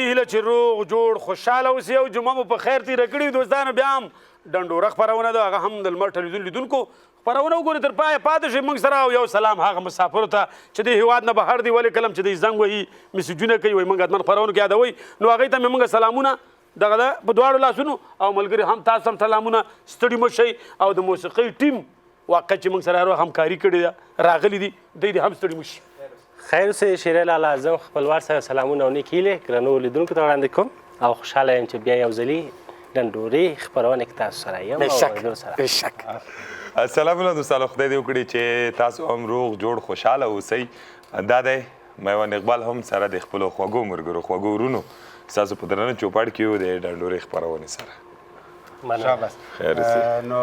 هیله چې روغ جوړ خوشحاله اوسئ او جمعه مو په خیر تېره کړې دوستانو بیا هم ډنډوره خپرونه ده هغه هم د لمر ټلویزیون لیدونکو خپرونه وګورئ تر پایه پاتې شئ موږ سره او یو سلام هغه مسافرو ته چې د هېواد نه بهر دي ولې کلم چې دوی زنګ وهي مسیجونه کوي وایي موږ حتمن خپرونو کې یادوئ نو هغوی ته مې موږ سلامونه دغه ده په دواړو لاسونو او ملګري هم تاسو هم سلامونه ستړي مه شئ او د موسیقۍ ټیم واقع چې موږ سره همکاري کړې ده راغلي دي دوی دې هم ستړي مه شي خیر اوسئ شیرې لالا زه خپلوار سره سلامونه او نیک هیلې ګرانو لیدونکو ته وړاندې کوم او خوشحاله یم چې بیا یو ځلي ډنډورې خپرونه کې تاسو سره یم بېشک سلامونه دوستانو خدای دې وکړي چې تاسو هم روغ جوړ خوشحاله اوسئ دا دی میوند اقبال هم سره د خپلو خوږو ملګرو خوږو ورونو ستاسو په درنه چوپړ کې یو د ډنډورې خپرونې سره شاباس نو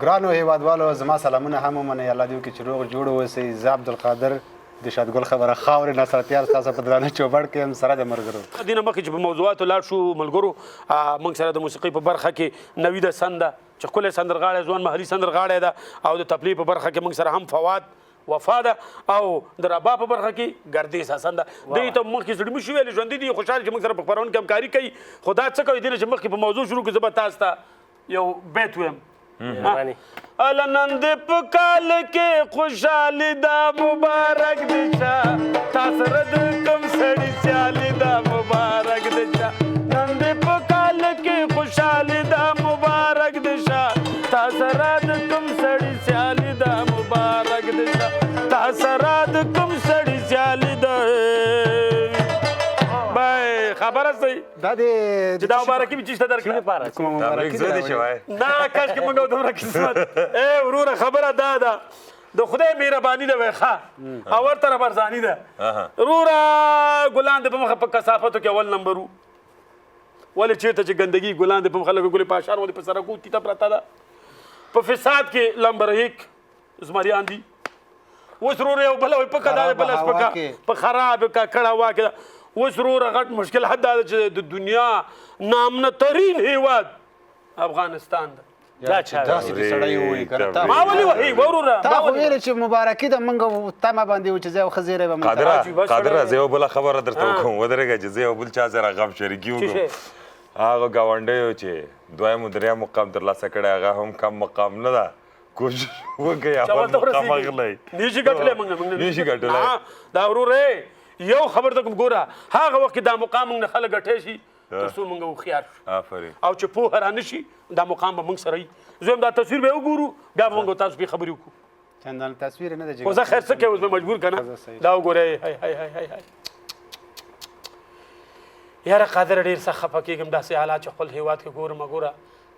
ګرانو هیوادوالو زما سلامونه هم ومنئ الله دې وکړي چې روغ جوړ اوسئ زه عبدالقادر د شادګل خبره خاورې ناصرتیار ستاسو په درانه چوپړ کې هم سره د ملګرو دې نه مخکې چې په موضوعاتو لاړ شو ملګرو موږ سره د موسیقۍ په برخه کې نویده سنده چې ښکلی سندرغاړی ځوان محلي سندرغاړی ده او د تفلیح په برخه کې موږ سره هم فواد وفا ده او د ربا په برخه کې ګردیز حسن ده دوی ته مخکې زړه مشي ویلې ژوندي دي خوشحال چې موږ سره په خپرونه کې همکاري کوي خو دا څه کوي دې نه چې مخکې په موضوع شروع کړو زه به تاسو ته یو بیت ویم الا نن دې په کال کې خوشحالي دا مبارک دي شه تا سره د کوم سړي سیالي دا مبارک دي شه نن دې په کال کې خوشحالي دا مبارک دي شه تا سره د کوم سړي سیالي دا مبارک دي شه تا سره د کوم سړي سیالي دا خبره صحیح دا دې چې دا مبارکي مې چېشته درکړه کومه مبارکي زه دې شوی نه کاشکې موږ دومره قسمت ای وروره خبره دا ده د خدای مهرباني ده وی ښه او ورته ربرزاني ده وروره ګلان د په مخه په کثافتو کې اول نمبر و ولې چېرته چې ګندګي ګلان د په مخه لکه ګلې پاشار ولې په سړکو تیته پرته ده په فساد کې لمبر یک زمریان دي اوس وروره یو بله وایي پکه دا بله سپکه په خراب ککړه واکې اوس وروره غټ مشکل حد دا ده چې د دنیا نامنه ترین هیواد افغانستان ده داسې دې سړی ووایي که نه ما ولې وایي وروره تا خو ویلې چې مبارکي ده موږ تمه باندې و چې زه یو ښه زیری به قادره زه یو بله خبره درته وکړم ودرېږه چې زه یو بل چا سره غم شریکي وکړم هغه ګاونډیو چې دویم و دریم مقام ترلاسه کړی هغه هم کم مقام نه ده کوشش وکړئ اول مقام اغلی نشي ګټلی موږ نشي ګټلی دا وروره یو خبر ته کوم ګوره هغه وخت دا مقام موږ نه خلک ګټی شي تر څو موږ هوښیار شو آفرین او چې پوهه رانه شي دا مقام به موږ سره وي زه هم دا تصویر به وګورو بیا به موږ تاسو پرې خبرې وکړو چندان تصویر نه ده خو زه خیر څه کوې اوس به مجبور که نه دا وګورئ یاره قادر ډېر سخت خفه کېږم داسې حالات چې خپل هېواد کې ګورم ګوره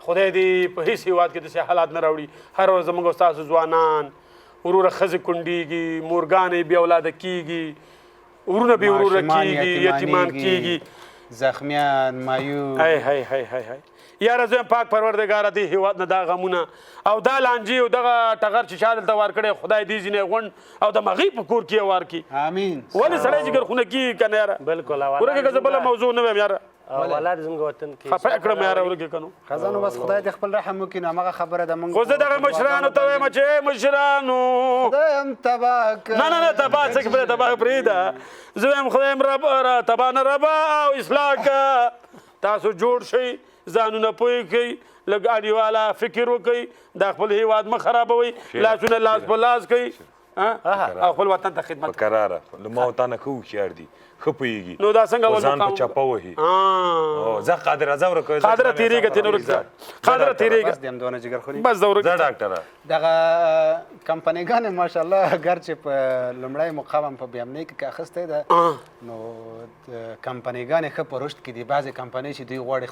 خدای دې په هېڅ هېواد کې داسې حالات نه راوړي هر ورځ زموږ ستاسو ځوانان وروره ښځې کونډېږي مورګانې بې اولاده کېږي ورونه بې وروره کېږي یتیمان کېږي زخمیان مایوب یاره زه یم پاک پروردګاره دې هېواد نه دا غمونه او دا لانجې او دغه ټغر چې چا دلته وار کړی خدای دې ځینې غونډ او د مغې په کور کې یې وار کړي امین ولې سړی جګر خونه کېږي که نه یاره بالکل ورکې که زه بله موضوع نه ویم یاره اولاد زموږ وطن کې خفه یې کړم یاره ورکې که نو خزانو بس خدای دې خپل رحم وکړي نو همغه خبره ده موږ خو زه دغه مشرانو ته وایم چې مشرانو خدای هم تباه کړ نه تباه څه پرې تباه پرېږده زه وایم خدای هم تباه نه ربا او اصلاح که تاسو جوړ شئ ځانونه پوه کړئ لږ انډیواله فکر وکړئ دا خپل هېواد مه خرابوئ لاسونه لاس په لاس کوئ او خپل وطن ته خدمت په کراره ما او تا نه ښه هوښیار دي ښه پوهېږي نو دا څنګه ځان په چپه وهي ځه قادره ځه ورکوه قادره تېرېږه تېنه ورکه قادره تېرېږه بس دې هم دونه جګر خوري بس زه ورکه ځه ډاکټره دغه کمپنیګانې ماشاءالله ګر چې په لومړی مقام هم په بیامنۍ کې اخیستی ده نو کمپنیګانې ښه په رشد کې دي بعضې کمپنۍ چې دوی غواړي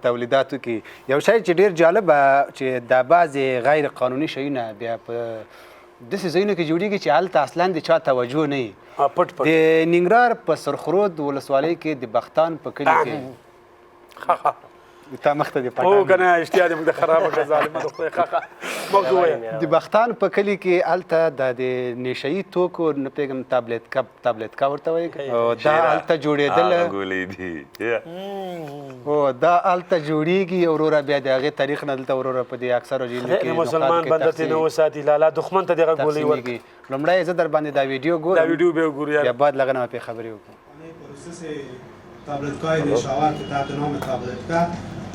تولیداتو کې یو شی چې ډېر جالب چې دا بعضې غیر قانوني شیونه بیا په داسې ځایونو کې جوړېږي چې هلته اصلا د چا توجه نه وي د ننګرهار په سرخرود ولسوالۍ کې د بختان په کلي کې تا مخته دې او که نه اشتیا دې موږ د خرابه که ظالمه د خدای ښه موږ ووایه د بختان په کلي کې هلته د نشهیي توکو نه پوهېږم تابلیتکا ورته وایي دا هلته جوړېدله هو دا هلته جوړېږي وروره بیا د هغې تاریخ نه دلته وروره په دې اکثرو ځایونو کې مسلمان بنده ترې نه وساتي لالا دښمن ته دغه ګولۍ ورکړي لومړی زه در باندې دا ویډیو ګورم دا ویډیو به وګورو بیا بعد له هغه نه به پرې خبرې وکړو پروسس تابلتکای نیشاور که تحت نام تابلتکا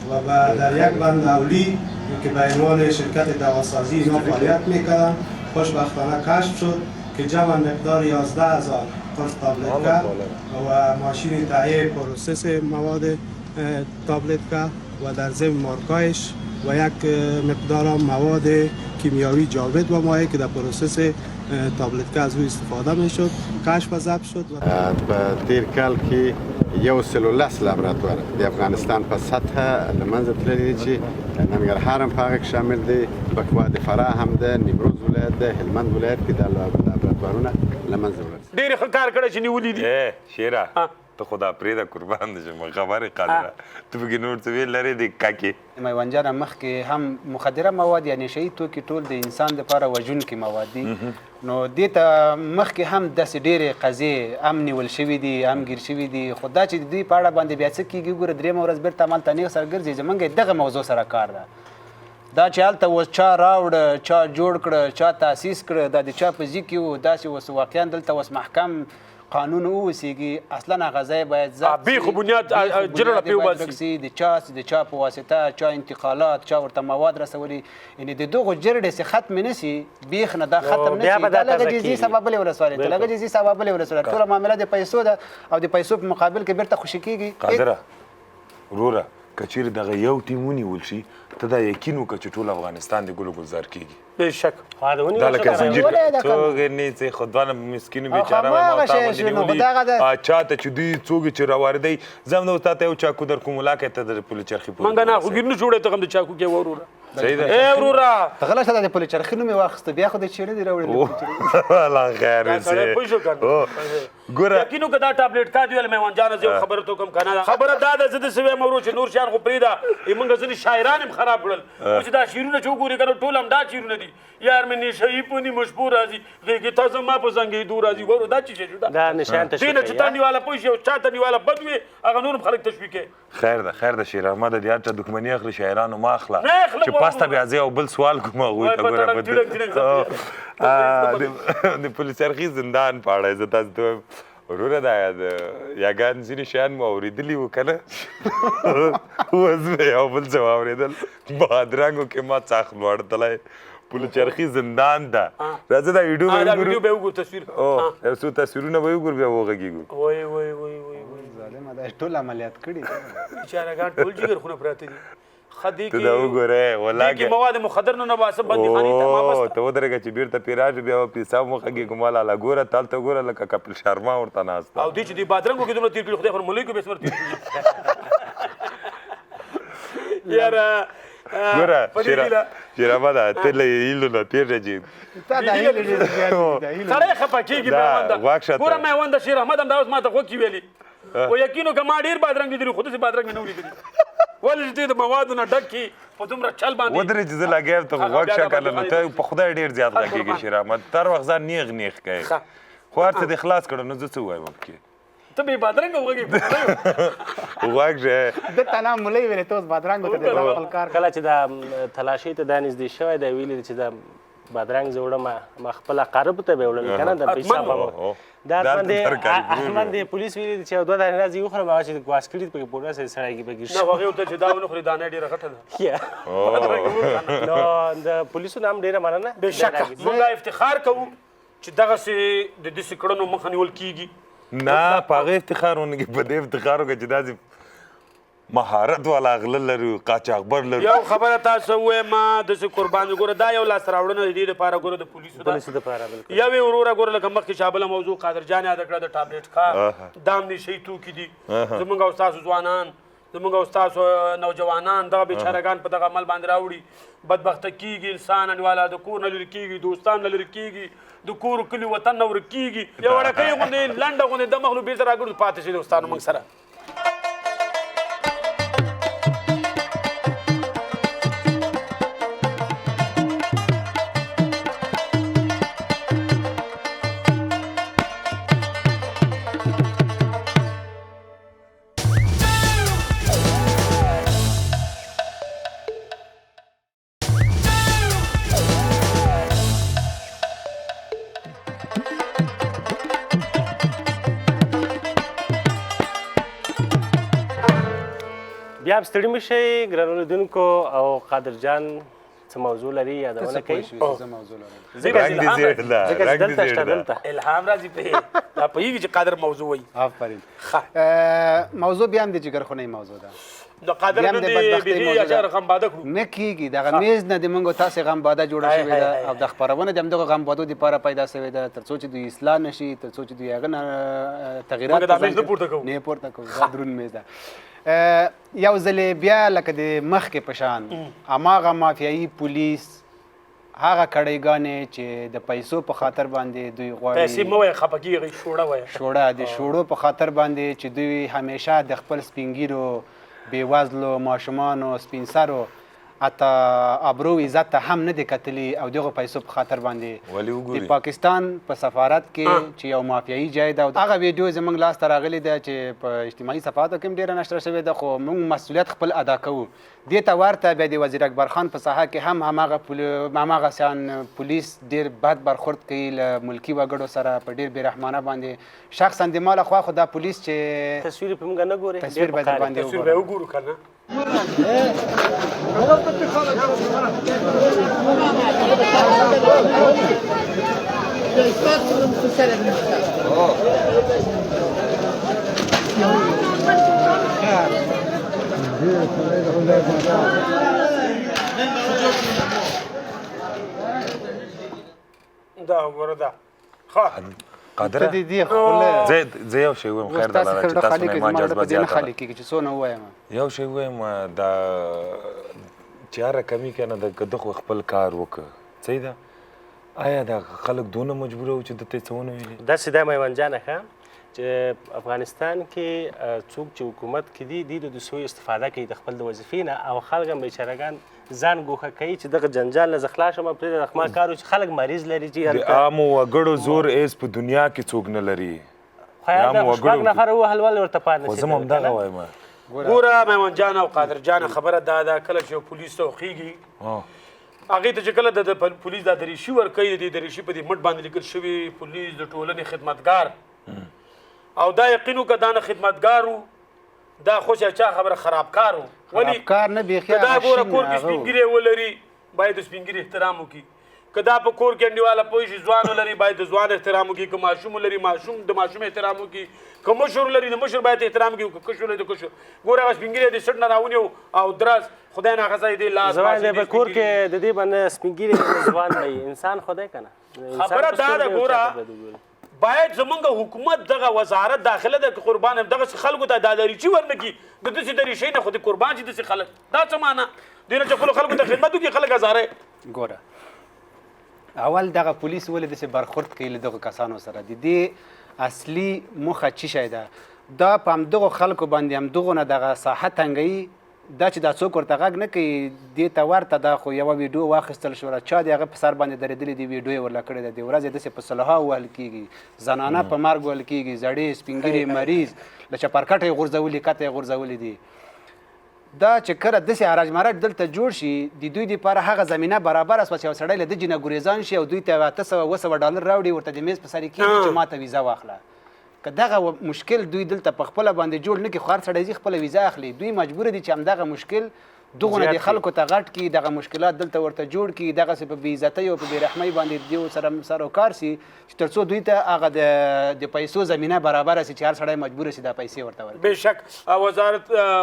و در یک بند اولی که به عنوان شرکت دواسازی اینا فعالیت میکردن خوشبختانه کشف شد که جمع مقدار 11,000 قرص تابلتکا و ماشین تهیه پروسس مواد تابلتکا و در ضمن مارکایش و یک مقدار مواد کیمیاوی جاوید و مایع که در پروسس تابلتکا از او استفاده میشد کشف و ضبط شد. په تیر کال کې 113 لابراتوار د افغانستان په سطح له منځه تللي دي چې ننګرهار هم په هغه کې شامل دی، پکوا د فراه هم ده، نیمروز ولایت ده، هلمند ولایت کې دا لابراتوارونه له منځه ولاړ. ډېر ښه کار کړی چې نیولي دي. شیره ته خدا پرېږده قربان دي چې خبرې قادره ته پکې نور څه ویل لرې د کاکې میوند جانه مخکې هم مخدره مواد یا نشهیي توکي ټول د انسان لپاره وژونکي مواد دي، نو دې ته مخکې هم داسې ډېرې قضیې هم نیول شوي دي هم ګیر شوي دي، خو دا چې د دوی په اړه باندې بیا څه کېږي ګوره درېیمه ورځ بېرته همالته نیغ سره ګرځي. زمونږ دغه موضوع سره کار ده، دا چې هلته اوس چا راوړه چا جوړ کړه چا تاسیس کړه دا د چا په ځي کې و، داسې اوس واقعا دلته اوس محکم قانون اوسیږي، اصلا هغه ځای باید بیخو بنیاد جرړه پې وباسي، د چا په واسطه چا انتقالات چا ورته مواد رسولي، یعنی د دغو جرړې چې ختم نه سي بیخ نه دا ختم نه سي، دا لږه جزي سبب لې ولسوالۍ ته لږه جزي سبب لې ولسوالۍ ټوله معامله د پیسو ده او د پیسو په مقابل کې بیرته خوشي کېږي. قادره وروره که چیرې دغه یو ټیم ونیول شي ته دا یقین وکړه چې ټول افغانستان د ګلو ګلزار کېږي. بېشک دا لکه زنجیر څوک نه چې خدوانه مسکینو بیچاره چا ته چې دوی څوک چې راواردوي زه هم د استاد ته یو چاکو در کوم ولاکې ته د پولې چرخي پورې منګه نه خو ګیر نه جوړی ته هم د چاکو کې وروره صحیح ده. ای وروره غلا شته د پولې چرخي نوم یې واخیسته بیا خو د چیرې دی راوړی الله خیر وسې ګوره یقینو که دا ټابلیټ کا دی ویل میوند جان زه یو خبره ته کوم کنه خبره دا ده زه داسې وایم ورو چې نور شیان خو پرېږده موږ ځینې شاعران هم خراب کړل اوس دا شعرونه چې وګورې که نه ټول همدا شعرونه دي یار مې نشهیي په نیمه شپو راځي غېږې ته زما په زنګېدو راځي ورو دا څه شی شو دا نشان تشویق دې نه چې تا نیواله پوه شي او چا ته نیواله بد وي هغه نور هم خلک تشویق کوي. خیر ده شیر احمد د هر چا دښمني اخلي شاعرانو ما اخله نه اخله چې پاسته بیا زه یو بل سوال کوم هغوی ته ګوره د پولیس چرخي زندان په اړه زه تاسو ته وایم وروره دا یاګان ځینې شیان مو اورېدلي وو که نه اوس مې یو بل څه واورېدل بادرنګو کې ما څاښ لوړتلی پولیس چرخي زندان ده راځه دا ویډیو به وګورو تصویر یو څو تصویرونه به وګورو بیا وغږېږو. وای وای وای وای ظالمه دا ټول عملیات کړي بیچارهګان ټول جګرخونه پراته دي خدي ته دا وګوره ولاګه کې مواد مخدر نه نباسه بندخاني ته ما بس ته ودرېږه چې بیرته پیراج بیا پیسا مخږي کوماله لا ګوره تالته ګوره لکه کپل شرما ورته ناست او دې چې دی بادرنګو کې دومره تیر کړي خدای خو ملایکو به سمر تیر یاره ګوره شیرابه ده ته له هیلو نه تېر جي تا دا هیلې سړی خفه کېږي میونده ګوره میونده شیر احمد هم دا اوس ما ته خوږ ویلي و یقینو که ما ډېر بادرنګ لیدلي خو داسې بادرنګ مې نه و لیدلي ولې چې دوی د موادو نه ډک کړي په دومره چل باندې ودرې چې زه لګیا یم ته غوږ شه کنه نو ته په خدای ډېر زیات غږېږي شیر احمد تر وخت ځان نیغ کوې خو هر څه دې خلاص کړه نو زه څه ووایم پکې ته بې بادرنګه وغږې غوږ شه دلته نه مولۍ ویلې ته اوس بادرنګو ته د خپل کار کله چې دا تلاشۍ ته دا نږدې شوی دی ویلي چې دا بادرنګ زه وړم ما خپله قارب ته به یې وړل که نه د پیسه به دا احمد د پولیس ویلي چې یو دوه دانې راځي وخورم هغه چې ګواس کړي پکې پوډر سره سړی کې پکې نه هغې ورته چې دا ونه خوري دانه ډېره غټه ده نو د پولیسو نه هم ډېره مننه بېشکه موږ افتخار کوو چې دغسې د داسې کړنو مخه نیول کېږي نه په هغه افتخار ونه کې په دې افتخار وکړه چې داسې مهارت والا غله لري قاچاقبر لري یو خبره تاسو ووایم داسې قربان ګوره دا یو لاسته راوړنه د دې دپاره ګوره د پولیسو ده یو یې وروره ګوره لکه مخکې چا بله موضوع قادر جان یاده کړه د ټابلیټ کا دا هم نشهیي توکي دي زموږ او ستاسو ځوانان زموږ او ستاسو نوجوانان دغه بیچارهګان په دغه عمل باندې راوړي بدبخته کېږي انسان انواله د کور نه لرې کېږي دوستان نه لرې کېږي د کور کلي وطن نه ورک کېږي یو وړکۍ غوندې لنډه غوندې د مخلو بېرته راګرځو پاتې شي دوستانو موږ سره بیا هم ستړي مه شئ ګرانو لیدونکو او قادر جان څه موضوع لري یادونه کوي ځکه چې دلته شته دلته الهام راځي په پوهېږي چې قادر موضوع وایي آفرین موضوع بیا هم د جګرخونۍ موضوع ده د قادر نن دې بیخي اچار غم باده کړو نه کېږي دغه میز نه د موږ تاسې غم باده جوړه شوې ده او د خپرونه د همدغه غم بادو دپاره پیدا شوې ده تر څو چې دوی اصلاح نه شي تر څو چې دوی هغه نه تغیرات نه پورته کوو دا دروند میز ده یو ځلې بیا لکه د مخکې په شان هماغه مافیایي پولیس هغه کړیګانې چې د پیسو په خاطر باندې دوی غواړي پیسې مه وایه خفه کېږئ شوړه وایه شوړه د شوړو په خاطر باندې چې دوی همیشه د خپل سپین ږیرو بېوزلو ماشومانو سپین سرو حتی ابرو عزت ته هم نه دی کتلي او دغو پیسو په خاطر باندې د پاکستان په سفارت کې چې یو مافیایي ځای ده هغه ویډیو زموږ لاسته راغلی ده چې په اجتماعي صفحاتو کې هم ډېره نشره شوې ده خو موږ مسؤلیت خپل ادا کوو دې ته ورته بیا د وزیر اکبر خان په ساحه کې هم هماغه شان پولیس ډېر بد برخورد کوي له ملکي وګړو سره په ډېر بېرحمانه باندې شخصا د ما لخوا خو دا پولیس چې تصویر په موږ نه ګورې تصویر به در باندې تصویر به وګورو که نه دا وګوره دا ښه قادره زه یو شی وایم خیر ده لاله چې تاسو نه ما جذبه زیاته ده چې څونه ووایم یو شی وایم دا چې هره کمی که نه د دغو خپل کار وکړه صحیح ده آیا دا خلک دونه مجبوره وو چې دته یې څه ونه ویلي داسې ده میوند جانه ښه چې افغانستان کې څوک چې حکومت کې دي د دوسیو استفاده کوي د خپل د وظیفې نه او خلک هم بیچارهګان ځان ګوښه کوي چې دغه جنجال نه زه خلاص شم پرېږده د خما کار چې خلک مریض لري چې د عامو وګړو زور ایز په دنیا کې څوک نه لري شپږ نفره ووهل ولې ورته پاتې خو زه هم همدغه وایم ګوره میوند جان او قادر جان خبره دا ده کله چې یو پولیس ته وخېږي هغې ته چې کله د پولیس دا دریشي ورکوي د دې دریشي په دې مټ باندې لیکل شوي پولیس د ټولنې خدمتګار او دا یقین وکړه دا نه خدمتګار و دا خو چې چا خبره خرابکار و ولې که دا ګوره کور کې سپین ږیری ولري باید د سپین ږیري احترام وکړي که دا په کور کې انډیواله پوه شي ځوان ولري باید د ځوان احترام وکړي که ماشوم ولري ماشوم د ماشوم احترام وکړي که مشر لري د مشر باید احترام وکړي که کشر لري د کشر ګوره هغه سپین ږیری د سټ نه راونیو او دراز خدای ناخواسته دې لاس زه وایم په کور کې د دې باندې سپین ږیری ځوان دی انسان خدای که نه خبره دا ده ګوره باید زمونږ حکومت دغه وزارت داخله ده که قربان هم دغسې خلکو ته دا دریچي ورنکړي د داسې دریشۍ نه خو د قربان شي داسې خلک دا څه معنا دوی نه چې خپلو خلکو ته خدمت وکړي خلک هزاره ګوره اول دغه پولیس ولې داسې برخورد کوي له دغو کسانو سره د دې اصلي موخه څه شی ده دا په همدغو خلکو باندې همدغو نه دغه ساحه تنګوي دا چې دا څوک ورته غږ نه کوي دې ته ورته دا خو یوه ویډیو واخیستل شوله چا د هغه په سر باندې درېدلې دي ویډیو یې ورله کړې ده د ورځې داسې په صلحه ووهل کېږي زنانه په مرګ وهل کېږي زړې سپین ږیري مریض له چپرکټه یې غورځولي کته یې غورځولي دي دا چې کله داسې حراج مراج دلته جوړ شي د دوی دپاره هغه زمینه برابره شوه چې یو سړی له ده نه ګریزان شي او دوی ته 800 $200 راوړي ورته د میز په سر یې کېږي چې ما ته ویزه واخله که دغه مشکل دوی دلته په خپله باندې جوړ نه کړي خو هر سړی ځي خپله ویزه اخلي دوی مجبوره دي چې همدغه مشکل دغونه د خلکو ته غټ کړي دغه مشکلات دلته ورته جوړ کړي دغسې په بېعزتۍ او په بېرحمۍ باندې دیو سره سر و کار سي چې تر څو دوی ته هغه د پیسو زمینه برابره سي چې هر سړی مجبوره سي دا پیسې ورته ورکړي بېشک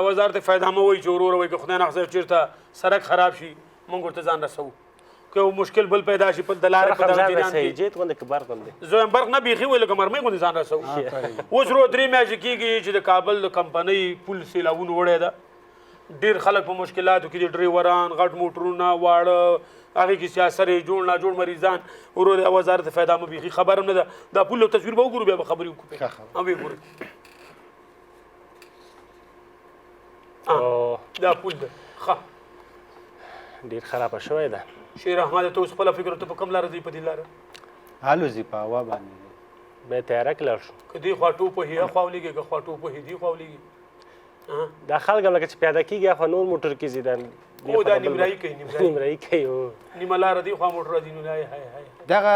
وزارت فایدهمه وایي چې ورور وایي که خدای ناخواسته چېرته سړک خراب شي موږ ورته ځان رسوو که مشکل بل پیدا شي په د لارې په دغه جریان کې جیت غوندې که برق غوندې زه یم برق نه بیخي وایي لکه مرمۍ غوندې ځان رسوو اوس رو 3 میاشتې کېږي چې د کابل د کمپنۍ پل سیلابونو وړی ده ډېر خلک په مشکلاتو کې دي ډریوران غټ موټرونه واړه هغې کې سیاست یې جوړ ناجوړ مریضان ورو د وزارت فایدهمه بیخي خبر هم نه ده دا پل تصویر به وګورو بیا به خبرې وکړو هم وګورو دا پل ده ښه ډېر خرابه شوی ده شیر احمد ته اوس خپله فکر ته په کوم لاره ځي په دې لاره الوځي په هوا باندې بیا تیاره کې لاړ شو که دې خوا ټوپ وهي خوا ولېږي که خوا ټوپ وهي دې خوا ولېږي دا خلک هم لکه چې پیاده کېږي خو نور موټر کې ځي او دا نیمرایي کوي نیمرایي کوي نیمه لاره دی خوا موټر دي نو دغه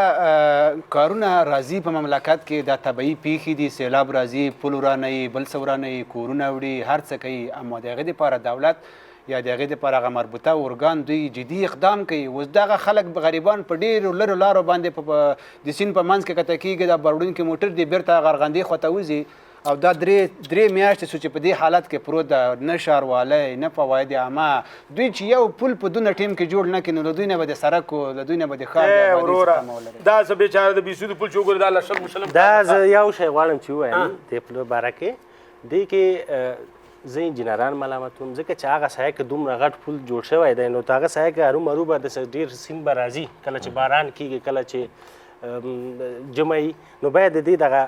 کارونه راځي په مملکت کې د طبیعي پیښې دي سیلاب راځي پل ورانوي بل څه ورانوي کورونه وړي هر څه کوي اما د هغې دپاره دولت یا د هغې دپاره هغه مربوطه ارګان دوی جدي اقدام کوي اوس دغه خلک غریبان په ډېرو لرو لارو باندې د سیند په منځ کې کته کېږي دا بروړونکي موټر دی بیرته غرغندې خواته وځي او دا درې میاشتې شو چې په دې حالت کې پروت ده نه ښاروالی نه فواید عامه دوی چې یو پل په دونه ټیم کې جوړ نه کړي نو له دوی نه به د سړک له دوی نه به د ښار دا څه بیچاره د بیسودو پل چې وګورې دا لشل مشلم دا زه یو شی غواړم چې ووایم دې پل باره کې دې کې زه انجینران ملامتوم ځکه چې هغه سایه کې دومره غټ پل جوړ شوی دی نو هغه سایه کې هرومرو به داسې ډېر سیند به راځي کله چې باران کېږي کله چې جمعي نو باید د دې دغه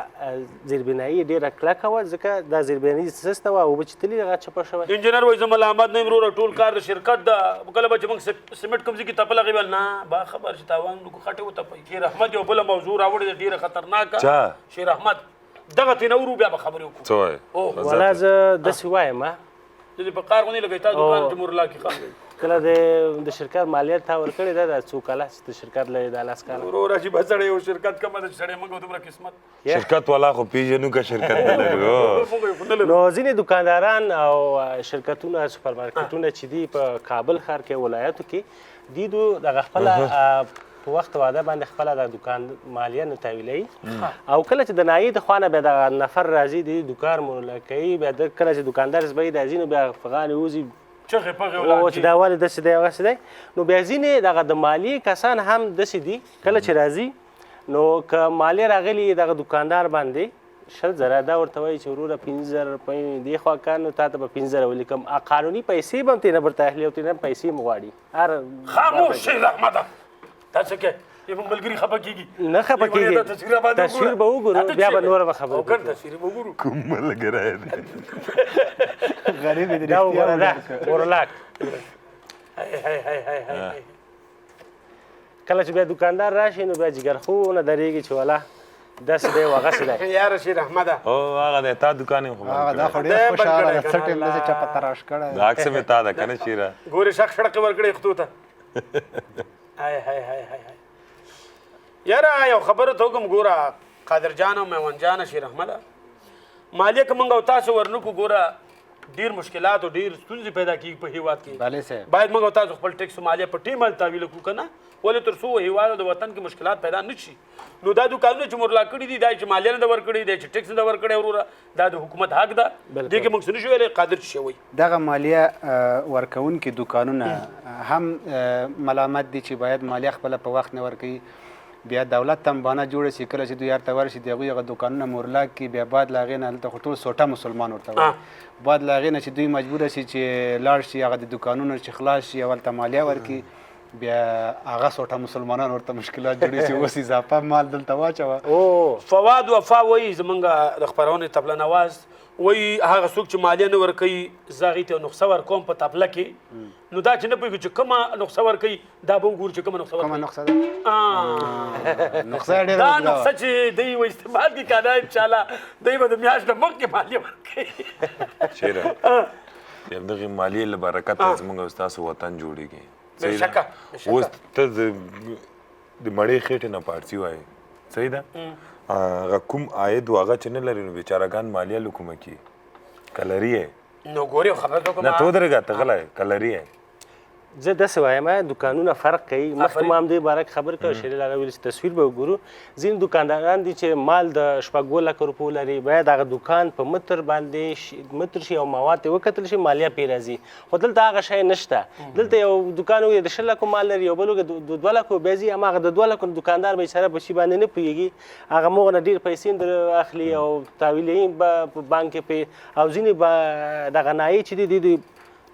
زیربنایي ډېره کلکه وه ځکه دا زیربنایي سسته وه اوبه چې تللي هغه چپه شوی انجینر وایي زه ملامت نه یم وروره ټول کار د شرکت ده کله به چې موږ سیمنټ کوم ځای کې تپل هغې به نه با خبر چې تاوان نو خټې وتپئ شیر احمد یو بله موضوع راوړې ده ډېره خطرناکه شیر احمد دغه ترېنه ورو بیا به خبرې وکړو څه وایې والا زه داسې وایم د دې په کار غوندې لګوي تا دوکان کې مورلا کې کله د شرکت مالیات تا ورکړې ده د څو کاله چې د شرکت لري د لاس کار وروره چې به سړی یو شرکت کمه ده چې سړی موږ دومره قسمت شرکت والا خو پیژنو که شرکت نه لرو نو ځینې دکانداران او شرکتونه سوپرمارکیټونه چې دي په کابل ښار کې ولایتو کې دي دغه خپله په وخت واده باندې خپله د دکان مالیه نه تحویلوي او کله چې د نایي د خوا نه بیا دغه نفر راځي د دوکان مرله کوي بیا کله چې دوکاندار به یې راځي نو بیا فغانې وځي چغې پغې او چې دا ولې داسې دی هغسې دی نو بیا ځینې دغه د مالیې کسان هم داسې دي کله چې راځي نو که مالیه راغلي دغه دوکاندار باندې 100,000 دا ورته وایي چې وروره 5,000 روپۍ دې خوا کار نو تا ته به 5,000 ولیکم قانوني پیسې به هم ترېنه ورته اخلي او ترېنه پیسې هم غواړي خاموش شیر احمده دا څه کوې زموږ ملګري خفه کېږي نه خفه کېږي تصویر به وګورو بیا به نوره به خبرې وکړو تصویر به وګورو کوم ملګری دی غریب دی دا ورلاک کله چې بیا دوکاندار راشي نو بیا جګر خو نه درېږي چې والا داسې دی او هغسې دی یاره شیر احمده او هغه دی تا دوکان یې خو دا خو ډېر خوشحاله ده څه ټیم داسې چپه تراش کړی دا عکس مې تا ده که نه شیره ګورې شک شړقې ورکړې خطو ته یاره یو خبره ته وکړم ګوره قادر جان او میوند جانه شیر احمده مالیه که موږ او تاسو ورنکو ګوره ډېر مشکلات او ډېر ستونزې پیدا کېږي په هېواد کې باید موږ او تاسو خپل ټیکس مالیه په ټیم باندې تحویل کړو که نه ولې تر څو هېواد د وطن کې مشکلات پیدا نه شي نو دا دوکانونه چې مرلا کړي دي دا چې مالیه نه ده ورکړې دی چې ټیکس نه ده ورکړی وروره دا د حکومت حق ده دې کې موږ څه نشو ویلی قادر چې وایي دغه مالیه ورکوونکي دوکانونه هم ملامت دي چې باید مالیه خپله په وخت نه ورکوي بیا دولت ته هم بانه جوړه شي کله چې دوی هر ته ورشي د هغوی هغه دوکانونه مورلا کړي بیا بعد له هغې نه هلته خو ټول سوټه مسلمان ورته وایي بعد له هغې نه چې دوی مجبوره شي چې لاړ شي هغه د دوکانونو چې خلاص شي او هلته مالیه ورکړي بیا هغه سوټه مسلمانان ورته مشکلات جوړي شي اوس اضافه مال دلته واچوه فواد وفا وایي زمونږ د خپرونې طبله نواز وایي هغه څوک چې مالیه نه ورکوي زه هغې ته نسخه ورکوم په طبله کې نو دا چې نه پوهېږو چې کومه نسخه ورکوي دا به وګورو چې کومه نسخه ورکوي دا نسخه چې دوی و استعمال کړي که نه انشاءالله دوی به د میاشت نه مخکې مالیه ورکوي شیره همدغې مالیې له برکته زموږ او ستاسو وطن جوړېږي اوس ته د مړې خېټې نه پارسي وایې صحیح ده هغه کوم عاید و هغه چې نه لري نو بیچارهګان مالیه له کومه کي که لري یې نو ګورې خبره ته وکړم نه ته ودرېږه ته غلی که لري یې زه داسې وایم دوکانونه فرق کوي مخکې ما هم دې باره کې خبرې کړې شیرل هغه ویلي چې تصویر به وګورو ځینې دوکانداران دي چې مال د 2 لک روپو لري باید هغه دوکان په متر باندې متر شي او مواد یې وکتل شي مالیه پرې راځي خو دلته هغه شی نشته دلته یو دوکان وي د 2 لکو مال لري یو بل د 2 لکو بیا ځي هماغه د 2 لکو دوکاندار بیچاره په شي باندې نه پوهېږي هغه موږ نه ډېر پیسې اخلي او تحویل یې په بانک کې او ځینې دغه نایې چې دي دوی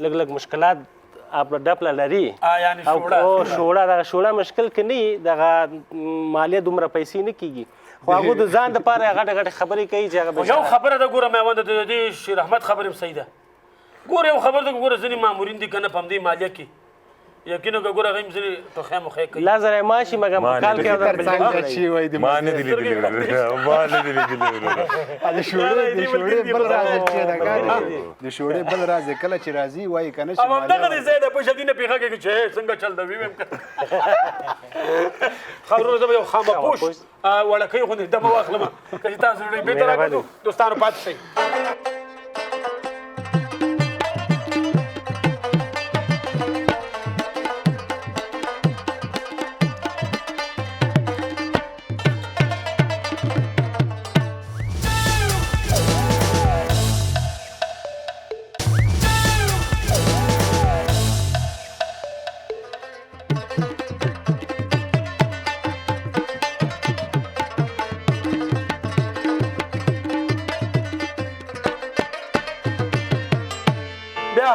لږ لږ مشکلات ډپله لري او شوړه دغه شوړه مشکل که نه وي دغه مالیه دومره پیسې نه کېږي خو هغوی د ځان دپاره غټې غټې خبرې کوي چې هغه یو خبره ده ګوره میونده د دې شیر احمد خبرې هم صحیح ده ګوره یو خبره ده ګوره ځینې مامورین دي که نه په همدې مالیه کې یقینا که ګوره هغه ځینې ټوخی موخی کوي لا زره ماشي مګم په کال کې دا څنګه چې وای د ما نه دي لیدلي ورونه ما نه دي لیدلي ورونه د شوړې بل راز چې دا کار د شوړې بل راز کله چې راځي وای کنه چې هم دغه دې ځای د په شدینه پیخه کې چې څنګه چل دی ویم خبرونه زه یو خاموش وړکۍ غوندې دمه واخلم که تاسو ډېر بهتره کړو دوستانو پاتې شئ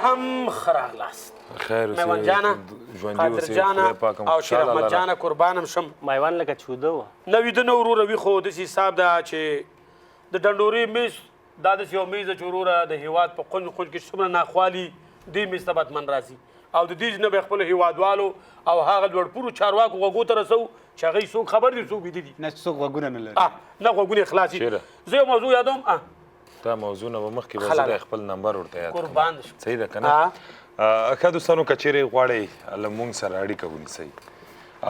هم خراغلاست خیر میوان جانه قادر جانه او شیر احمد جانه قربانم شم میوان لکه چوده و نه ویده نه وروره وي خو داسې حساب ده چې د ډنډورې میز دا داسې یو میز ده چې وروره د هېواد په کونج کونج کې څومره ناخوالي دې میز ته بتمن راځي او د دې نه به خپلو هېوادوالو او هغه لوړپوړو چارواکو غوږو ته رسوو چې هغوی څوک خبر دي څوک بیده دي نه څوک غوږونه نه لري نه غوږونه یې خلاص دي زه یو موضوع یادوم دا موضوع نه به مخکې به زه د خپل نمبر ورته یاد قربان شم صحیح ده که نه ښه دوستانو که چیرې غواړئ له مونږ سره اړیکه ونیسئ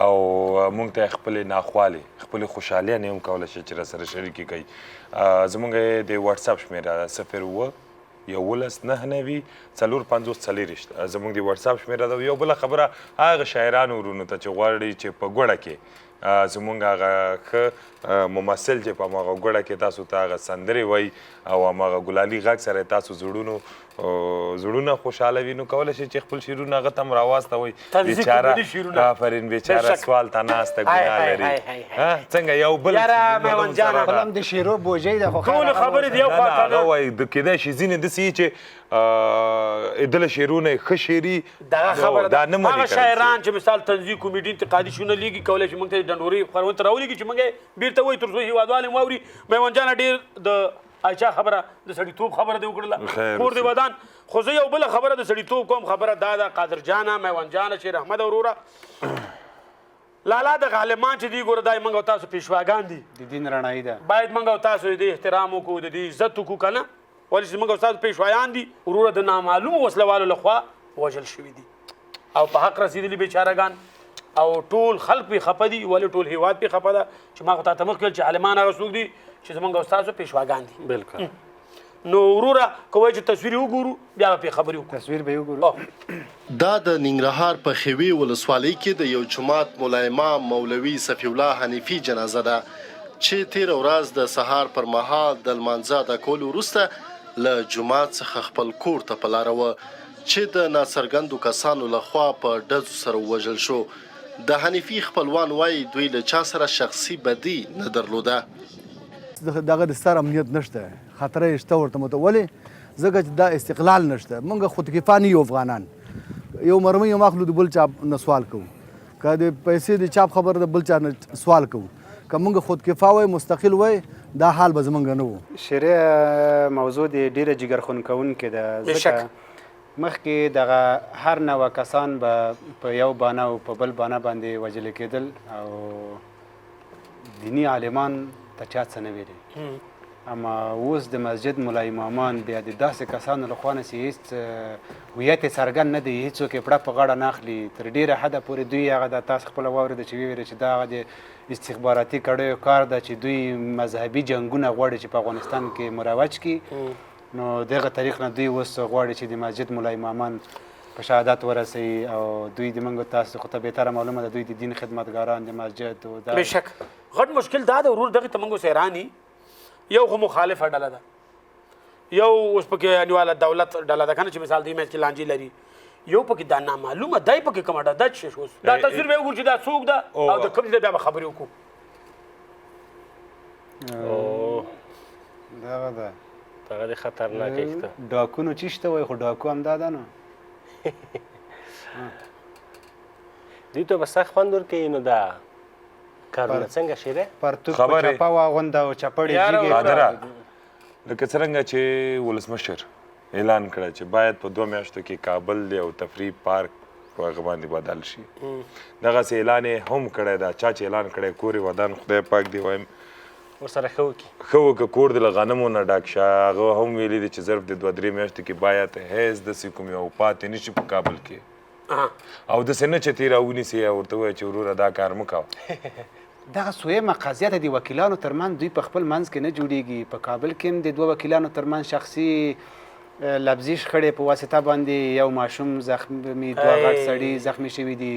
او مونږ ته خپلې ناخوالې خپلې خوشحالیانې هم کولی شئ چې راسره شریکې کوئ زمونږ د واټساپ شمېره 01999 زمونږ د واټساپ شمېره ده یو بله خبره هغه شاعرانو ورونو ته چې غواړئ چې په ګوړه کې زمونږ هغه ښه ممثل چې په هماغه ګوړه کې تاسو ته هغه سندرې وایي او هماغه ګلالي غږ سره تاسو زړونه خوشحالوي نو کولی شئ چې خپل شعرونه هغه ته هم راواستوئ بیچاره آفرین بیچاره سوال ته ناسته ګناه لري څنګه یو بل خپل هم د شعرو بوجۍ ده خو ټولې خبرې د یو خوا ته هغه وایي کیدای شي ځینې داسې وي چې دله شعرونه یې ښه شعري دا نه هغه شاعران چې مثال طنزي کومیډي انتقادي شعرونه لیکي کولی شي موږ ته د ډنډورې خپرونې ته راولېږي چې موږ یې بېرته وایو تر څو هېوادوال هم واوري میوان جانه ډېر د عایشه خبره د سړیتوب خبره دې وکړله کور دې ودان خو زه یو بله خبره د سړیتوب کوم خبره دا ده قادر جانه میوان جانه شیر احمد وروره لالا د غالمان چې دي ګوره دا موږ او تاسو پیشواګان دي د دین رڼایي ده باید موږ او تاسو د احترام وکړو د دې عزت وکړو که نه ولې چې موږ او تاسو پیشوایان دي وروره د نامعلومو وسلوالو لخوا وژل شوي دي او په حق رسېدلي بیچارهګان او ټول خلق پې خفه دي ولې ټول هېواد پې خفه ده چې ما خو تا ته مخکې ویل چې عالمان هغه څوک دي چې زموږ او ستاسو پیشواګان دي بالکل نو وروره که وایي چې تصویر وګورو بیا به پې خبرې وکړو تصویر به وګورو دا د ننګرهار په خوي ولسوالۍ کې د یو جومات مولا امام مولوي صفي الله حنیفي جنازه ده چې تېره ورځ د سهار پر مهال د لمانځه ادا کولو وروسته له جومات څخه خپل کور ته په لاره وه چې د ناڅرګندو کسانو لخوا په ډزو سره ووژل شو د حنیفي خپلوان وایي دوی له چا سره شخصي بدي نه درلوده دغه د ستر امنیت نشته خطرې شته ورته متولې ځکه چې دا استقلال نشته موږ خودکفا نه یو افغانان یو مرمۍ یو ماخلو د بل چا نه سوال کوو که د پیسې د چاپ خبر د بل چا نه سوال کوو که موږ خودکفا وای مستقل وای دا حال به زمونږ نه وو شعري موضوع د ډېره جګرخون کوونکې ده ځکه مخکې دغه هر نوع کسان به په یو بانه او په بل بانه باندې وژل کېدل او دیني عالمان ته چا څه نه ویلي اما اوس د مسجد ملا امامان بیا د داسې کسانو له خوا نه چې هېڅ هویت یې څرګند نه دی هېڅوک یې پړه په غاړه نه اخلي تر ډېره حده پورې دوی هغه د تاسو خپله واورېده چې ویې چې دا هغه د استخباراتي کړیو کار ده چې دوی مذهبي جنګونه غواړي چې په افغانستان کې مروج کړي نو دغه طریق نه دوی اوس غواړي چې د مسجد ملا امامان په شهادت ورسوي او دوی د موږ تاسو خو ته بهتره معلومه ده دوی د دین خدمتګاران د مسجد او دا بېشک غټ مشکل دا ده ورور دغې ته موږ اوس حیران یو خو مخالفه ډله ده یو اوس پکې انیواله دولت ډله ده که نه چې مثال دوی منځ کې لانجې لري یو پکې دا نامعلومه دی پکې کومه ډله ده چې اوس دا تصویر به وګورو چې دا څوک ده او د کوم ځای بیا به خبرې وکړو دغه ده دغه د خطرناکه شته ډاکونو چې شته وایي خو ډاکو همدا ده نو دوی ته به سخت خوند ورکوي نو دا کارونه څنګه شیره پرتوک په چپه واغونده او چپړې جګې لکه څرنګه چې ولسمشر اعلان کړی چې باید په 2 میاشتو کې کابل دی او تفریح پارک په هغه باندې بدل شي دغسې اعلان یې هم کړی دا چا چې اعلان کړی کور یې ودان خدای پاک دی وایم ورسره ښه وکړي ښه وکړه کور د له غنمو نه ډک شه هغه هم ویلي دي چې ظرف د 2-3 میاشتو کې باید هیڅ داسې کوم یو پاتې نه شي په کابل کې او داسې نه چې تی راونیسي او ورته ووایه چې وروره دا کار مه کوه دغه سویمه قضیه د دې وکیلانو ترمنځ دوی په خپل منځ کې نه جوړیږي په کابل کې هم د دوه وکیلانو ترمنځ شخصي لفظي شخړې په واسطه باندې یو ماشوم زخمي دوه غټ سړي زخمي شوي دي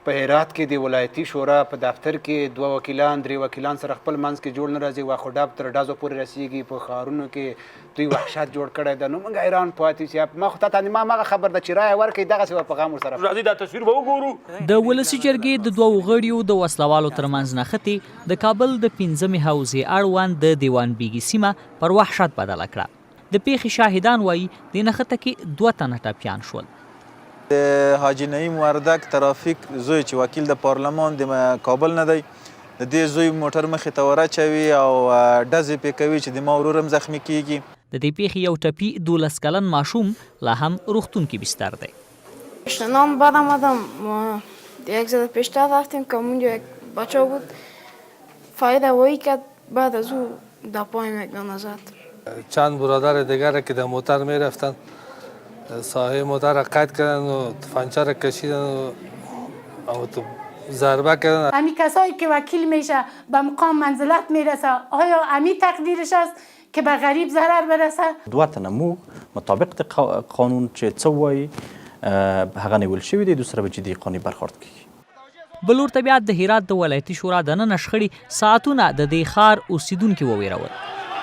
په هرات کې د ولایتي شورا په دفتر کې 2 وکیلان 3 وکیلان سره خپل منځ کې جوړ نه راځي واخو ډاب تر ډازو پورې رسیږي په ښارونو کې دوی وحشت جوړ کړی ده نو موږ حیران پاتې چې ما خو تا ما هغه خبر ده چې رایه ورکړئ دغسې به په غم ورسره راځئ دا تصویر به وګورو د ولسي جرګې د 2 غړیو د وسلوالو ترمنځ نښتې د کابل د 5مې حوزې اړوند د دیوان بیګي سیمه پر وحشت بدله کړه د پیښې شاهدان وایي د نښته کې 2 تنه ټپیان شول د حاجي نعیم وردک ترافیک زوی چې وکیل د پارلمان د کابل نه دی د دې زوی موټر مخې ته ورچوي او ډزې پې کوي چې د ما ورور هم زخمي کیږي د دې پیښې یو ټپي 12 کلن ماشوم لا هم روغتون کې بستر دی نام بعد آمدم یک زده پیشتر رفتیم که اونجا یک بچه بود فایده وایی کرد بعد از او در پایم یک دانه زد چند برادر دیگر که در موتر می رفتن صاحب موتر را قید کردن و تفنگچه را کشیدن و ضربه کردن امی کسایی که وکیل میشه به مقام منزلت میرسه آیا امی تقدیرش است که به غریب ضرر برسه 2 تنه موږ مطابق د قانون چې څه وایي هغه نیول شوي دي دوی سره به جدي قانوني برخورد کیږي بل ورته بیا د هرات د ولایتي شورا دننه شخړې ساعتونه د دې ښار اوسیدونکي وویرول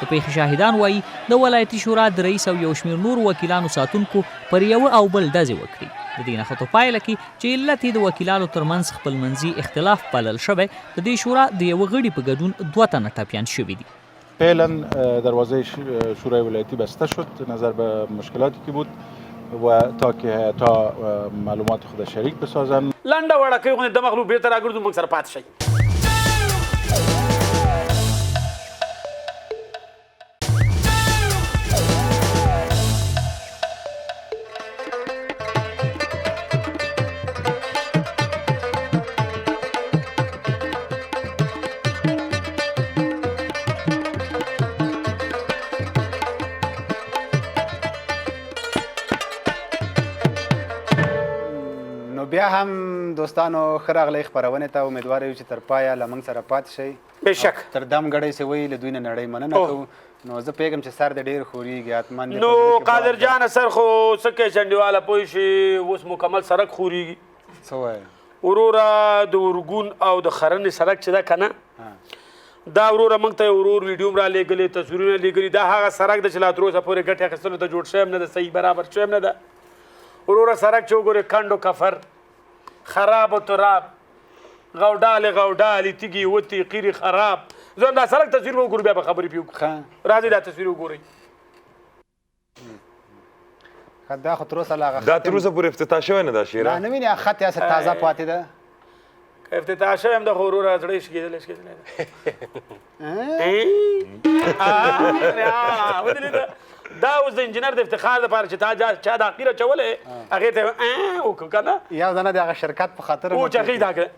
د پیښې شاهدان وایي د ولایتي شورا د رئیس او یو شمېر نور وکیلانو ساتونکو پر یو او بل ډزې وکړي د دې نښتو پایله کې چې علت یې د وکیلانو ترمنځ خپلمنځي اختلاف بلل شوی د دې شورا د یوه غړي په ګډون 2 تنه ټپیان شوي دي فعلا دروازه شورای ولایتی بسته شد نظر به مشکلاتی که بود و تا معلومات خود شریک بسازن لنډه وړه کوي غوندې د مغلوب بیرته راګرځو موږ سره پاتې شئ بیا هم دوستانو ښه راغلی خپرونې ته امیدوار یو چې تر پایه له موږ سره پاتې شئ بېشک تر دم ګړی سې وایي له دوی نه نړۍ مننه کوو نو زه پوهېږم چې سر د ډېر خورېږي حتما نو قادر جانه سر خو څه کوي چنډیواله پوه شي اوس مکمل سړک خورېږي څه وایې وروره د ورګون او د خرنې سړک چې ده که نه دا وروره موږ ته یو ورور ویډیو هم رالیږلې تصویرونه لیږلي دا هغه سړک ده چې لا تر اوسه پورې ګټې اخیستلو ته جوړ شوی هم نه ده صحیح برابر شوی هم نه ده وروره سړک چې وګورې کنډ و کفر خراب و تراب غوډالې غوډالې تیږې وتې قیرې خراب زه هم دا سړک تصویر به وګورو بیا به خبرې پرې وکړو راځئ دا تصویر وګورئ دا خو تر اوسه لا هغه دا تر اوسه پورې افتتاح شوی نه ده شیره نه وینې هغه خط یې تازه پاتې ده که افتتاح شوی هم ده خو وروره زړه یې شکېدلی ودلېده دا اوس د انجینر د افتخار دپاره چې تا چا دا قیره چولې هغې ته وکړو که نه یو ځنه د هغه شرکت په خاطر او چې هغې دا کړه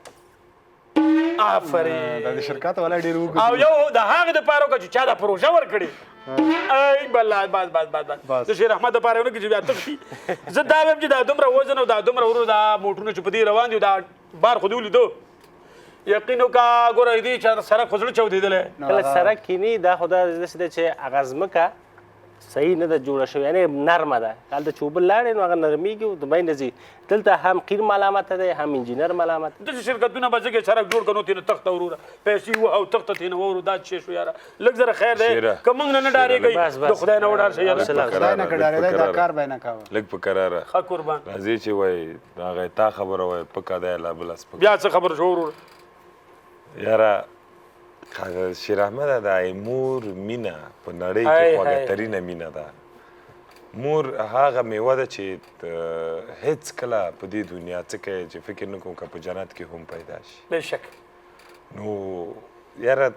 آفرین دا د شرکت والا ډېر وګړي او یو د هغې دپاره وکړه چې چا دا پروژه ورکړې ای بله بس د شیر احمد دپاره یې ونه کړي چې بیا تښتي زه دا وایم چې دا دومره وزن او دا دومره ورو دا موټرونه چې په دې روان دي دا بار خو دې ولیدو یقین وکړه ګوره دې چې سړک خو زړه چاودېدلی کله سړک کینی دا خو داسې ده چې هغه ځمکه صحیح نه ده جوړه شوې یعنې نرمه ده هلته چې اوبه لاړې نو هغه نرمېږي او د منځه ځي دلته هم قیر ملامته دی هم انجینر ملامت داسې شرکتونه به ځکه سړک جوړ کړه نو ترېنه تخته وروره پیسې وه او تخته ترېنه وورو دا څه شو یاره لږ زره خیر دی که موږ نه ډارېږئ د خدای نه وډار شئ خدای نه که ډارېدی دا کار به یې نه کوه لږ په کراره ښه قربان راځئ چې وایي هغه تا خبره وایي پکه دی لا بله سپک بیا څه خبره شو وروره یاره شیر احمده دا مور مینه په نړۍ کې خواږهترینه مینه ده مور هغه میوه ده چې هیڅ کله په دې دنیا څه کوي چې فکر نه کوم که په جنت کې هم پیدا شي بېشک نو یاره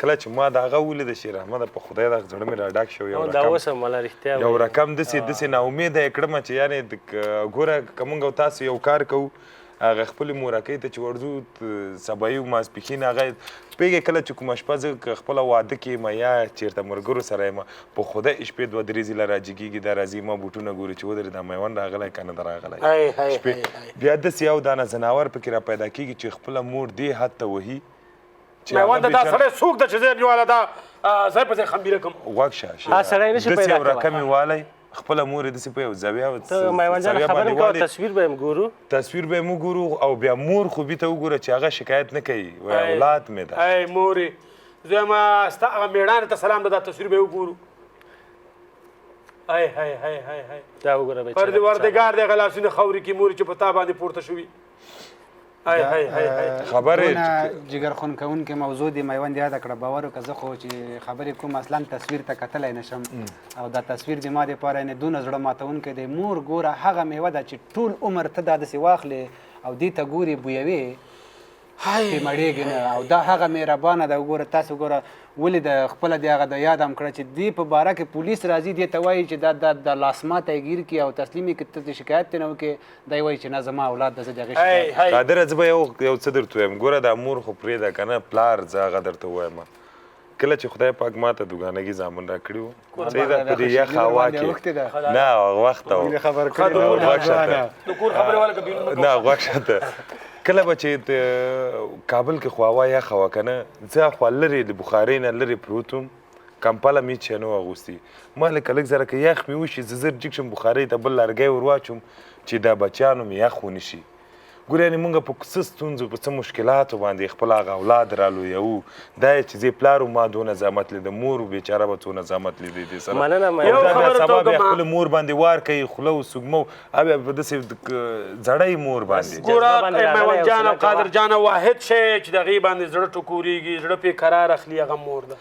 کله چې ما د هغه ولید شیر احمد په خدای د زړه مې را ډاک شو دا اوس هم ولا رښتیا یو رقم داسې ناامیده یې کړم چې یعنې ګوره که موږ او تاسو یو کار کوو هغه خپلې مورکۍ ته چې ورځو سبایي ماسپښین هغه پوهېږې کله چې کومه شپه زه خپله واده کې یم یا چېرته ملګرو سره یم په خدای شپې دوه درې ځله راجګېږي دا راځي ما بوټونه ګوري چې ودرې دا میوند راغلی که نه ده راغلی شپې بیا داسې یو دانه ځناور پکې را پیدا کېږي چې خپله مور دې حد ته وهي میوند دا سړی څوک ده چې زه نیواله دا ځای په ځای خمبیره کړم غوږ شه داسې یو رقم یې والی خپله مور یې داسې په یو زاویه میوند جان خبرې کوه تصویر به یې ګورو تصویر به یې وګورو او بیا مور خوبي ته وګوره چې هغه شکایت نه کوي وایي اولاد مې ده ای مورې زه یم ستا هغه مېړانې ته سلام ده دا تصویر به یې وګورو ای هی هی هی هی دا وګوره پروردګار د هغه لاسونه خاورې کې مورې چې په تا باندې پورته شوي خبرې جګر خون کوونکې موضوع دی میوند یاده کړه باور وکړه زه خو چې خبرې کوم اصلا تصویر ته کتلی نه شم او دا تصویر د ما دپاره یعنې دونه زړه ماتونکی دی مور ګوره هغه میوه ده چې ټول عمر ته دا داسې واخلې او دې ته ګورې بویوې پې مړېږي نه او دا هغه مهربانه ده وګوره تاسو ګوره ولې د خپله د هغه د یاد هم کړه چې دې په باره کې پولیس راځي دې ته وایي چې دا لاسماته یې ګیر کړي او تسلیم یې کړي ته شکایت ترې نه وکړې دی وایي چې نه زما اولاد ده زه د هغې شکایت قادره زه به یو څه درته ووایم ګوره دا مور خو پرېږده که نه پلار زه هغه درته ووایم کله چې خدای پاک ما ته دوګانګي زامن راکړي وو صحیح ده په دې یخ هوا کې نه وخت نه غوږ شاته کله به چې کابل کې خو هوا یخه وه که نه زه خوا لرې د بخارۍ نه لرې پروت وم کمپله مې چې نه و اغوستي ما لکه لږ زره که یخ مې وشي زه زر جګ شم بخارۍ ته بل لرګی ور واچوم چې دا بچیانو مې یخ ونه شي ګوره یعنې مونږ په څه ستونزو په څه مشکلاتو باندې خپل هغه اولاد رالویوو دا یې چې زه پلار ما دونه زحمت لیده مور بیچاره به څونه زحمت لیدی دې سره بیا سبا بیا خپل مور باندې وار کوي خوله و سږمو بیا په داسې زړی مور باندې ګوره میوند جان او قادر جان واحد شی چې د هغې باندې زړه ټکورېږي زړه پې قرار اخلي هغه مور ده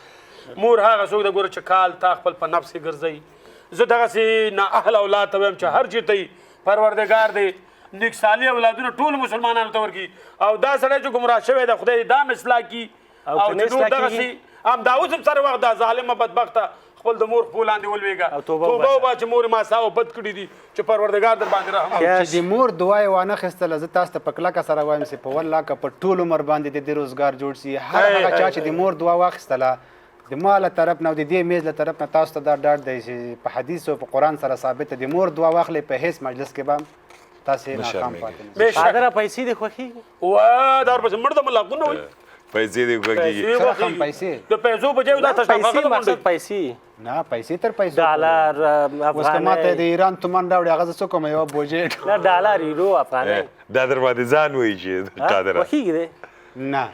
مور هغه څوک ده ګوره چې کال تا خپل په نفس کې ګرځوي زه دغسې نااهله اولاد ته وایم چې هر چېرته یي پروردګار دی نیک صالح اولادونه ټول مسلمانانو ته ورکړي او دا سړی چې ګمراه شوی دی خدای دا هم اصلاح کړي او چې نور دغسې هم دا اوس هم سره وخت دا ظالمه بدبخته خپل د مور خپل لاندې ولوېږه توبه وباسه چې مور ما سا او بد کړي دي چې پروردګار در باندې رحم وکړي چې د مور دعا یې وانخېستله زه تاسو ته په کلکه سره وایم چې په والله که په ټول عمر باندې د دې روزګار جوړ شي هر هغه چا چې د مور دعا واخیستله د ما له طرف نه او د دې میز له طرف نه تاسو ته دا ډاډ دی چې په حدیث او په قرآن سره ثابت د مور دعا واخلئ په هیڅ مجلس کې به تاسې ناکام پاتې قادره پیسې دې خوښېږي وا دا ورپسې مړ د ملاقونه وایي پیسې دې خوښېږي سره هم پیسې د پیسو په ځای دا پیسې مقصد پیسې نه پیسې تر پیسو ډالر اوس که ماته د ایران تومان راوړي هغه زه څه کوم یوه بوجې نه ډالر یورو افغانۍ دا در باندې ځان وایي چې قادره خوښېږي دی نه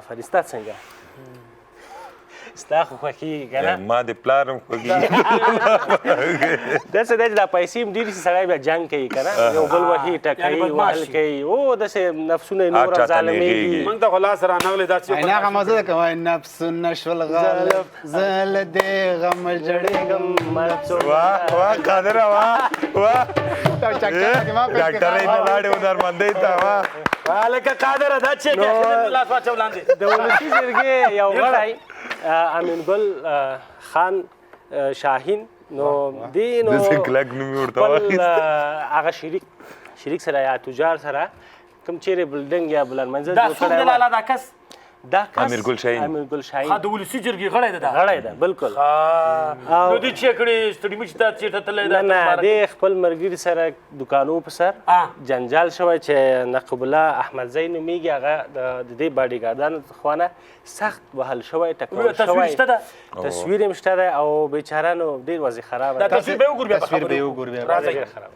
فرستا څنګه ستا خو خوښېږي که نه ما د پلار هم خوښېږي داسې دی چې دا پیسې هم ډېرې شي سړی بیا جنګ کوي که نه یو بل وهي ټکوي وهل کوي او داسې نفسونه یې نور هم ظالمېږي موږ ته خو لاس رانغلی دا چې هغه مزه ده که وایي نفسونه شول غالب زه له دې غمه جړېږم واه قادره واه ډاکټرۍ نه لاړې و درمندۍ ته واه هلکه قادره دا چې لاس واچو لاندې د ولسي جرګې یو غړی امین ګل خان شاهین نو دی نو خپل هغه شریک سره یا تجار سره کوم چیرې بلډنګ یا بلندمنزل دا څوک دی لالا دا کس دا کس امیر ګل شاهین د ولسي جرګې غړی دی دا غړی دی بالکل نو دوی چې کړي ستړي مچ ته چېرته تللی نه نه دی خپل ملګري سره دوکانو په سر جنجال شوی چې نقیب الله احمدزی نومیږي هغه د دې باډیګاردانو خوا نه سخت وهل شوی ټکول شوی تصویر هم شته دی او بیچاره نو ډېر وضع خرابه دا تصویر به وګورو بیا تصویر به وګورو بیا راځئ خراب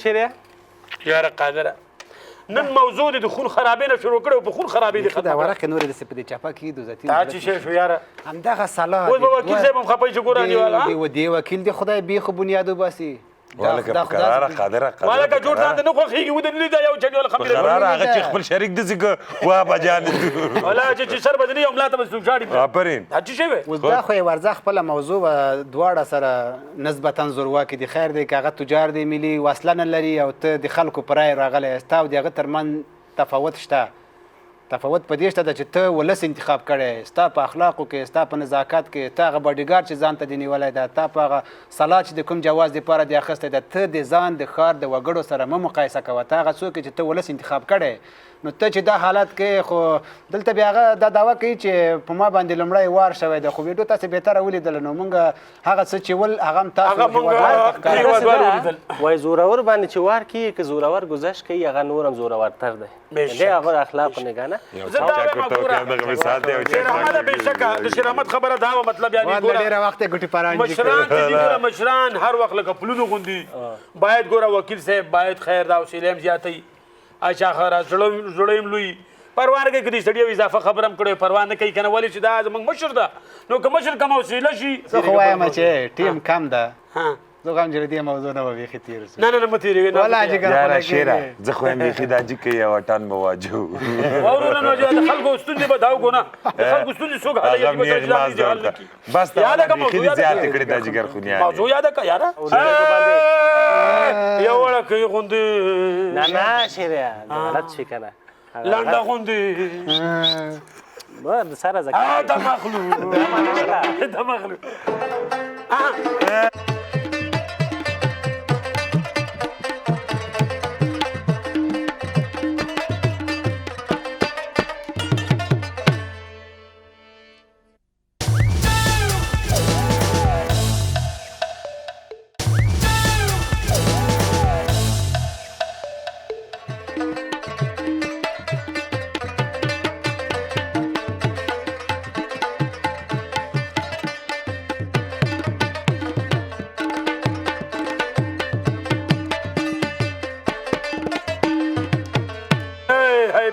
شیریا یاره قادره نن موضوع دی د خون خرابې نه شروع کړو په خون خرابې دي دا ورقې نورې داسې په دې چپه کې دو ذاتي دا چې شی شو یاره همدغه صلاح اوس به وکیل صاحب هم خپه چې ګوره نیواله دی وکیل دی خدای بیخو بنیاد وباسي والکه په قراره قادره والکه جوړ ځان ته نه خوښېږي ودرېدلی دا یو چټیول خبرې قراره هغه چې خپل شریک داسې که واه بجان ولا چې سر بدلي او ملا ته به څوک ژاړي آفرین دا څه شی وی اوس دا خو یې ورځه خپله موضوع دواړه سره نسبتا زورواکې دي خیر دی که هغه تجار دی ملي وسله نه لري او ته د خلکو په رای راغلی یې ستا او د هغه ترمنځ تفاوت شته تفاوت په دې شته ده چې ته ولس انتخاب کړی ستا په اخلاقو کې ستا په نزاکت کې ته هغه باډیګارد چې ځان ته دې نیولی ده تا په هغه سلا چې د کوم جواز دپاره دې اخیستی ده ته د ځان د ښار د وګړو سره مه مقایسه کوه ته هغه څوک چې ته ولس انتخاب کړی نو ته چې دا حالت کې خو دلته بیا هغه دا دعوه کوي چې په ما باندې لومړی وار شوی ده خو ویډیو تاسې بهتره ولیدله نو موږ هغه څه چې ول هغه هم تاسو وای زورور باندې چې وار کیږي که زورور گذشت کوي هغه نور هم زورورتر دی دی هغه اخلاق نه کنه د شرامت خبره دا و مطلب یعنی ګوره ډېره وخت یې ګوټې پران مشران چې دي ګوره مشران هر وخت لکه پلونو غوندي باید ګوره وکیل صاحب باید خیر دا حوصله هم زیاتوي اچھا خره زړه هم لوی پروا نه کوي که دې سړي یو اضافه خبره هم کړې پروا نه کوي که نه ولې چې دا زموږ مشر ده نو که مشر کم حوصله شي زه خو وایم چې ټیم کم ده زه غواړم چې د دې موضوع نه به بیخي تېر شو نه مه تېرېږئ یاره شیره زه خو یم بیخي دا جګ کوي یو ټان به واجو واورونه نو د خلکو ستونزې به دا وکړو نه د خلکو ستونزې څوک حل بس ته بیخي دې زیاتې کړې دا جګر خونیانې موضوع یاده کړه یاره یو وړه کوي غوندې نه شیریا غلط شي که نه لنډه غوندې د سره دا مخلو دا مخلو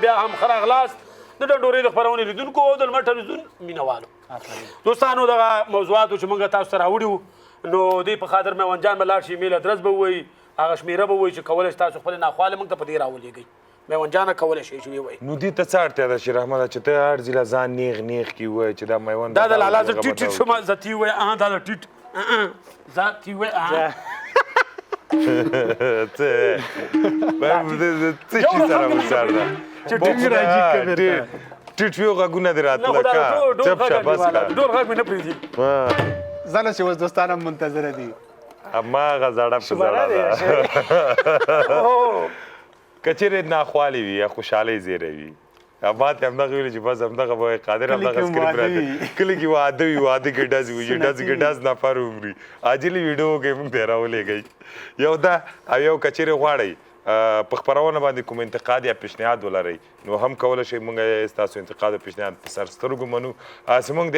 بیا هم ښه راغلاست د ډنډورې د خپرونې لیدونکو او د لمر ټلویزیون مینوالو دوستانو دغه موضوعاتو چې موږ تاسو ته راوړي نو دې په خاطر میوند جان به لاړ شي ایمیل ادرس به ووایي هغه شمېره به ووایي چې کولی شي تاسو خپلې ناخواله موږ ته په دې راولېږئ میوند جانه کولی شي چې ووایي نو دې ته څه اړتیا ده شیر احمده چې ته هر ځله ځان نیغ نیغ کي ووایې چې دا میوند دا د لالا زه ټیټ ټیټ شوم ذاتي ووایه دا د ټیټ ذاتي ووایه څه شي سره وسار ده ټیټ ویو غږونه دې راتله که چپ شه بس که ډور غږ مې نه پرېږدي زه نه چې اوس دوستان هم منتظره دي هماغه زړه په زړه ده که چېرې ناخوالې وي یا خوشحالۍ زیری وي ما ته همدغه ویلي چې بس همدغه به قادر همدغه سکرپ راته کله کې واده وي واده کې ډز وي ډز کې ډز نفر عمري عاجلې ویډیو کې موږ ته راولېږئ یو دا او یو که چېرې غواړئ په خپرونه باندې کوم انتقاد یا پیشنهاد ولرئ نو هم کولی شئ موږ ستاسو انتقاد او پیشنهاد په سر سترګو منو زموږ د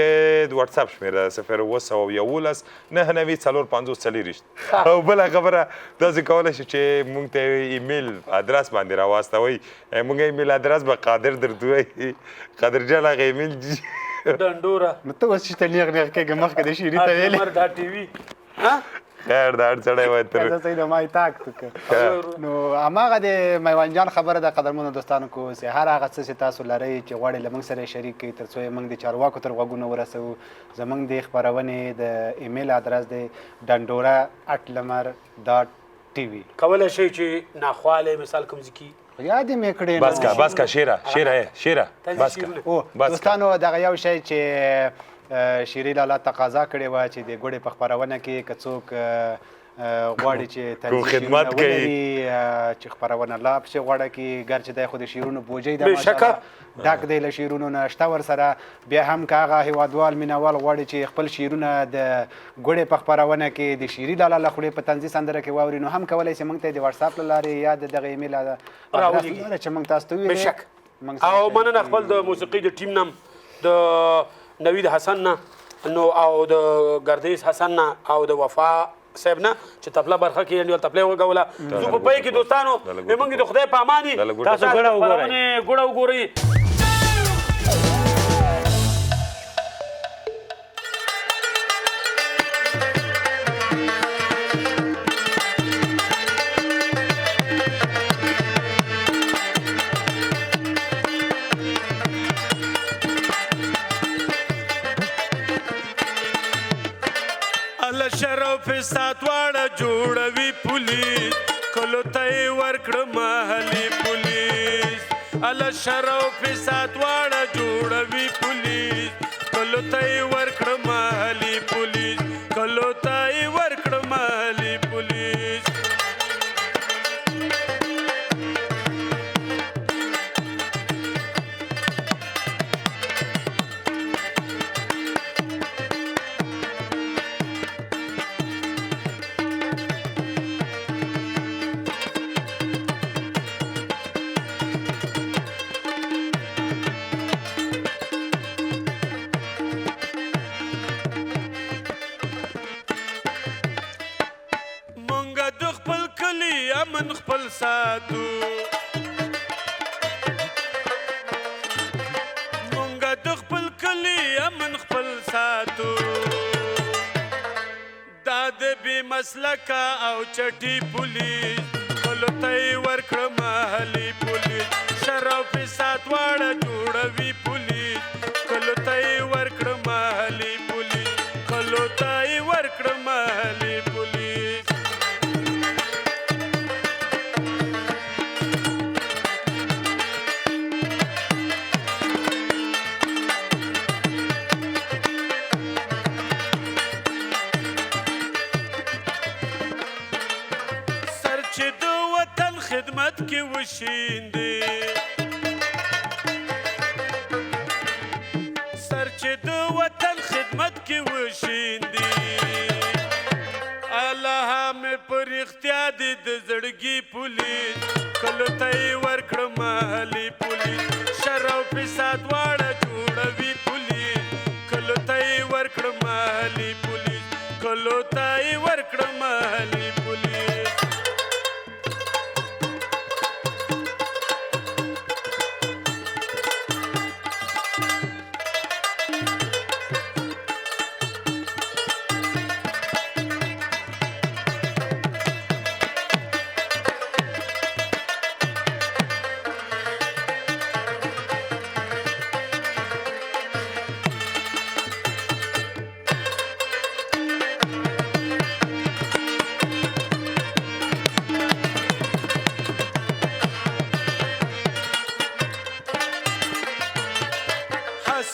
وټساپ شمېره 011 99454 او بله خبره داسې کولی شئ چې موږ ته ایمیل ادرس باندې راواستوئ موږ ایمیل ادرس به قادر درته ووایي قادرجان هغه ایمیل ډنډوره نو ته اوس چې ته نیغ نیغ کېږه مخکې د شیري ته ویلې دا ټي وي خیر دا هر سړی وایي تر زه صحیح د ما تاک تو نو هماغه د میوند جان خبره د قدرمنو دوستانو کو چې هر هغه څه چې تاسو لرئ چې غواړئ له موږ سره شریک کړئ تر څو یې موږ د چارواکو تر غوږونه ورسوو زموږ د خپرونې د ایمیل ادرس دی dandora@lamar.tv کولی شئ چې ناخواله مثال کوم ځای کې یاد مې کړې بس کا شیره بس کا دوستانو دغه یو شی چې شیري لالا تقاضا کړې وه چې د ګوړې په خپرونه کې که څوک غواړي چې خدمت کوي چې خپرونه لا پسې غوړه کړي ګر چې دی خو د شیرونو بوجۍ ده ماشاءالله ډک دی له شیرونو نه شته ورسره بیا هم که هغه هېوادوال مینوال غواړي چې خپل شیرونه د ګوړې په خپرونه کې د شیري لالا له خولې په طنزي سندره کې واوري نو هم کولی شي موږ ته د وټساپ له لارې یا د دغه ایمیل ادرس لاره چې موږ تاسو ته وویلې او مننه خپل د موسیقي د ټیم نم د نوید حسن نه نو او د ګردیز حسن نه او د وفا صاحب نه چې تپله برخه کې انډیوال تپله وګوله زه په پای کې دوستانو موږ د خدای په امان تاسو ګوړه وګورئ ګوړه وګورئ فساد واړه جوړوي پولیس کلو ته ورکړه محلي پولیس الله شر او فساد واړه جوړوي پولیس کلو ته ورکړه محلي پولیس کلو ته ورکړه محلي پولیس امن خپل ساتو مونږه د خپل کلی امن خپل ساتو دا د بې مسلکه او چټي پولیس کلو ته ورکړه محلي پولیس شر او فساد واړه جوړوي پولیس کلو ته ورکړه محلي پولیس کلو ته ورکړه محلي پولیس خدمت کې وشیندې سر چې د وطن خدمت کې وشیندې الله مې پر اختیا دې د زړګي پولیس کلو ته ورکړه محلي پولیس شر او فساد واړه جوړوي پولیس کلو ته ورکړه محلي پولیس کلو ته ورکړه محلي پولیس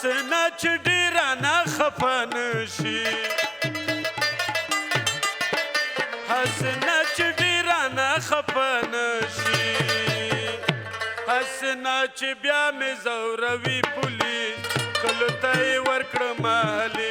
حسنه چې ډېره نه خفه نشي حسنه چې ډېره نه خفه نشي حسنه چې بیا مې زوروي پولیس کلو ته ورکړه محلي